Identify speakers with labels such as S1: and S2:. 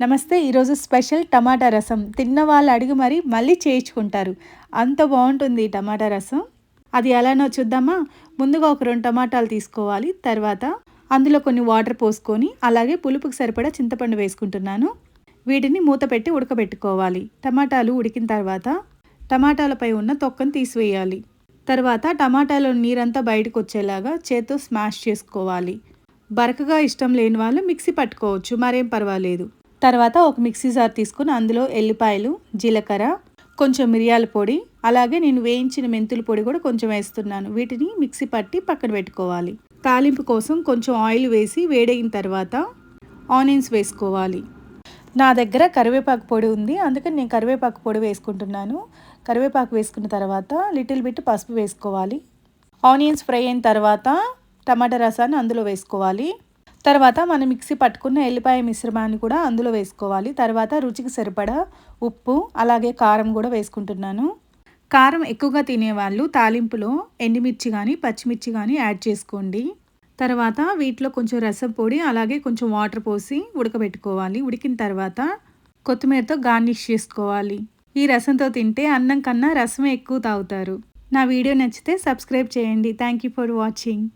S1: నమస్తే. ఈరోజు స్పెషల్ టమాటా రసం. తిన్న వాళ్ళు అడిగి మళ్ళీ చేయించుకుంటారు. అంత బాగుంటుంది ఈ టమాటా రసం. అది ఎలానో చూద్దామా? ముందుగా ఒక 2 టమాటాలు తీసుకోవాలి. తర్వాత అందులో కొన్ని వాటర్ పోసుకొని అలాగే పులుపుకి సరిపడా చింతపండు వేసుకుంటున్నాను. వీటిని మూత పెట్టి ఉడకబెట్టుకోవాలి. టమాటాలు ఉడికిన తర్వాత టమాటాలపై ఉన్న తొక్కను తీసివేయాలి. తర్వాత టమాటాలో నీరంతా బయటకు వచ్చేలాగా చేత్తో స్మాష్ చేసుకోవాలి. బరకగా ఇష్టం లేని వాళ్ళు మిక్సీ పట్టుకోవచ్చు, మరేం పర్వాలేదు. తర్వాత ఒక మిక్సీ జార్ తీసుకుని అందులో ఎల్లిపాయలు, జీలకర్ర, కొంచెం మిరియాల పొడి, అలాగే నేను వేయించిన మెంతుల పొడి కూడా కొంచెం వేస్తున్నాను. వీటిని మిక్సీ పట్టి పక్కన పెట్టుకోవాలి. తాలింపు కోసం కొంచెం ఆయిల్ వేసి వేడైన తర్వాత ఆనియన్స్ వేసుకోవాలి. నా దగ్గర కరివేపాకు పొడి ఉంది, అందుకని నేను కరివేపాకు పొడి వేసుకుంటున్నాను. కరివేపాకు వేసుకున్న తర్వాత లిటిల్ బిట్ పసుపు వేసుకోవాలి. ఆనియన్స్ ఫ్రై అయిన తర్వాత టమాటా రసాన్ని అందులో వేసుకోవాలి. తర్వాత మనం మిక్సీ పట్టుకున్న ఎల్లిపాయ మిశ్రమాన్ని కూడా అందులో వేసుకోవాలి. తర్వాత రుచికి సరిపడా ఉప్పు అలాగే కారం కూడా వేసుకుంటున్నాను. కారం ఎక్కువగా తినేవాళ్ళు తాలింపులో ఎండుమిర్చి కానీ పచ్చిమిర్చి కానీ యాడ్ చేసుకోండి. తర్వాత వీటిలో కొంచెం రసం పొడి అలాగే కొంచెం వాటర్ పోసి ఉడకబెట్టుకోవాలి. ఉడికిన తర్వాత కొత్తిమీరతో గార్నిష్ చేసుకోవాలి. ఈ రసంతో తింటే అన్నం కన్నా రసమే ఎక్కువ తాగుతారు. నా వీడియో నచ్చితే సబ్స్క్రైబ్ చేయండి. Thank you for watching.